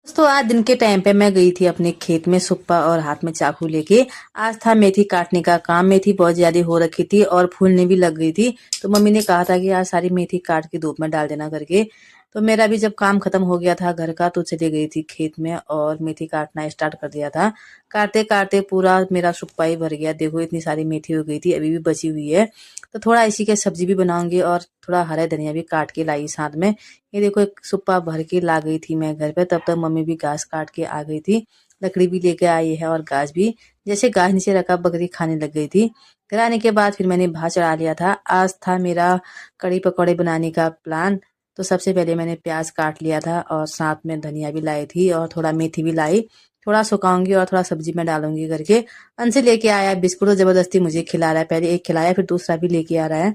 तो आज दिन के टाइम पे मैं गई थी अपने खेत में सुप्पा और हाथ में चाकू लेके। आज था मेथी काटने का काम। मेथी बहुत ज्यादा हो रखी थी और फूलने भी लग गई थी। तो मम्मी ने कहा था कि आज सारी मेथी काट के धूप में डाल देना करके। तो मेरा भी जब काम खत्म हो गया था घर का तो चली गई थी खेत में और मेथी काटना स्टार्ट कर दिया था। काटते काटते पूरा मेरा सुप्पा ही भर गया। देखो इतनी सारी मेथी हो गई थी, अभी भी बची हुई है। तो थोड़ा इसी के सब्जी भी बनाऊंगी और थोड़ा हरा धनिया भी काट के लाई साथ में। ये देखो एक सुप्पा भर के ला गई थी मैं घर पे, तब तक मम्मी भी घास काट के आ गई थी। लकड़ी भी लेके आई है और घास भी। जैसे घास नीचे रखा बकरी खाने लग गई थी। घर आने के बाद फिर मैंने भात चढ़ा लिया था। आज था मेरा कड़ी पकौड़े बनाने का प्लान। तो सबसे पहले मैंने प्याज काट लिया था और साथ में धनिया भी लाई थी और थोड़ा मेथी भी लाई। थोड़ा सुखाऊंगी और थोड़ा सब्जी में डालूंगी करके। अंश लेके आया है बिस्कुट, तो जबरदस्ती मुझे खिला रहा है। पहले एक खिलाया फिर दूसरा भी लेके आ रहा है।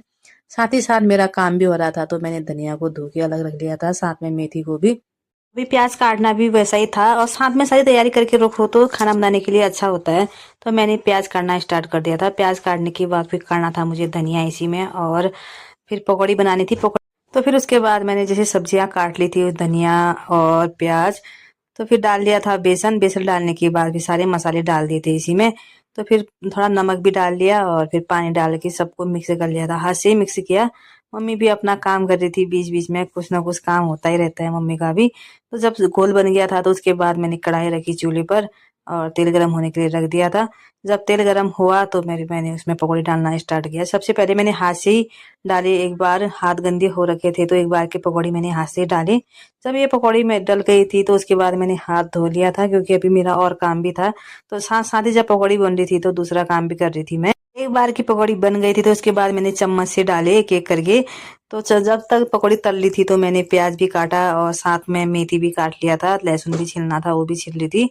साथ ही साथ मेरा काम भी हो रहा था तो मैंने धनिया को धो के अलग रख लिया था, साथ में मेथी को भी। अभी प्याज काटना भी वैसा ही था और साथ में सारी तैयारी करके रखो तो खाना बनाने के लिए अच्छा होता है। तो मैंने प्याज काटना स्टार्ट कर दिया था। प्याज काटने के बाद फिर काटना था मुझे धनिया इसी में, और फिर पकौड़ी बनानी थी पकौड़ी। तो फिर उसके बाद मैंने जैसे सब्जियां काट ली थी, धनिया और प्याज, तो फिर डाल दिया था बेसन। बेसन डालने के बाद फिर सारे मसाले डाल दिए थे इसी में। तो फिर थोड़ा नमक भी डाल लिया और फिर पानी डाल के सबको मिक्स कर लिया था, हाथ से ही मिक्स किया। मम्मी भी अपना काम कर रही थी, बीच बीच में कुछ ना कुछ काम होता ही रहता है मम्मी का भी। तो जब घोल बन गया था तो उसके बाद मैंने कढ़ाई रखी चूल्हे पर और तेल गरम होने के लिए रख दिया था। जब तेल गरम हुआ तो मैंने उसमें पकौड़ी डालना स्टार्ट किया। सबसे पहले मैंने हाथ से ही डाले, एक बार हाथ गंदे हो रखे थे तो एक बार की पकौड़ी मैंने हाथ से ही डाली। जब ये पकौड़ी में डल गई थी तो उसके बाद मैंने हाथ धो लिया था, क्योंकि अभी मेरा और काम भी था। तो साथ साथ ही जब पकौड़ी बन रही थी तो दूसरा काम भी कर रही थी मैं। एक बार की पकौड़ी बन गई थी तो उसके बाद मैंने चम्मच से डाले एक एक करके। तो जब तक पकौड़ी तल ली थी तो मैंने प्याज भी काटा और साथ में मेथी भी काट लिया था, लहसुन भी छिलना था वो भी छिल ली थी।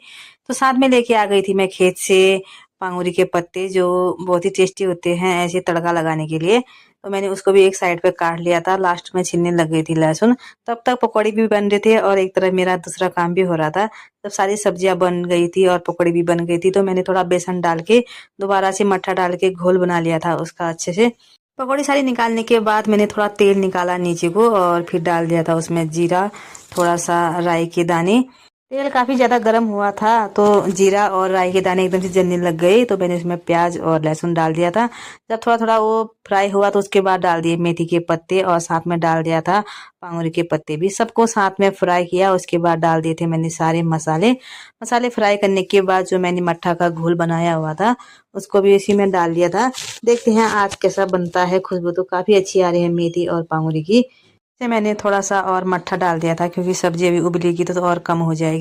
तो साथ में लेके आ गई थी मैं खेत से पांगुरी के पत्ते, जो बहुत ही टेस्टी होते हैं ऐसे तड़का लगाने के लिए। तो मैंने उसको भी एक साइड पे काट लिया था, लास्ट में छिलने लग गई थी लहसुन। तब तक पकौड़ी भी बन रहे थे और एक तरफ मेरा दूसरा काम भी हो रहा था। जब सारी सब्जियां बन गई थी और पकौड़ी भी बन गई थी तो मैंने थोड़ा बेसन डाल के दोबारा से मट्ठा डाल के घोल बना लिया था उसका अच्छे से। पकौड़ी सारी निकालने के बाद मैंने थोड़ा तेल निकाला नीचे को और फिर डाल दिया था उसमें जीरा, थोड़ा सा राई के दाने। तेल काफी ज्यादा गर्म हुआ था तो जीरा और राई के दाने एकदम से जलने लग गए, तो मैंने उसमें प्याज और लहसुन डाल दिया था। जब थोड़ा थोड़ा वो फ्राई हुआ तो उसके बाद डाल दिए मेथी के पत्ते और साथ में डाल दिया था पांगुरी के पत्ते भी। सबको साथ में फ्राई किया, उसके बाद डाल दिए थे मैंने सारे मसाले। मसाले फ्राई करने के बाद जो मैंने मट्ठा का घोल बनाया हुआ था उसको भी इसी में डाल दिया था। देखते हैं आज कैसा बनता है। खुशबू तो काफी अच्छी आ रही है मेथी और पांगुरी की। से मैंने थोड़ा सा और मट्ठा डाल दिया था, क्योंकि सब्जी अभी उबलेगी तो और कम हो जाएगी।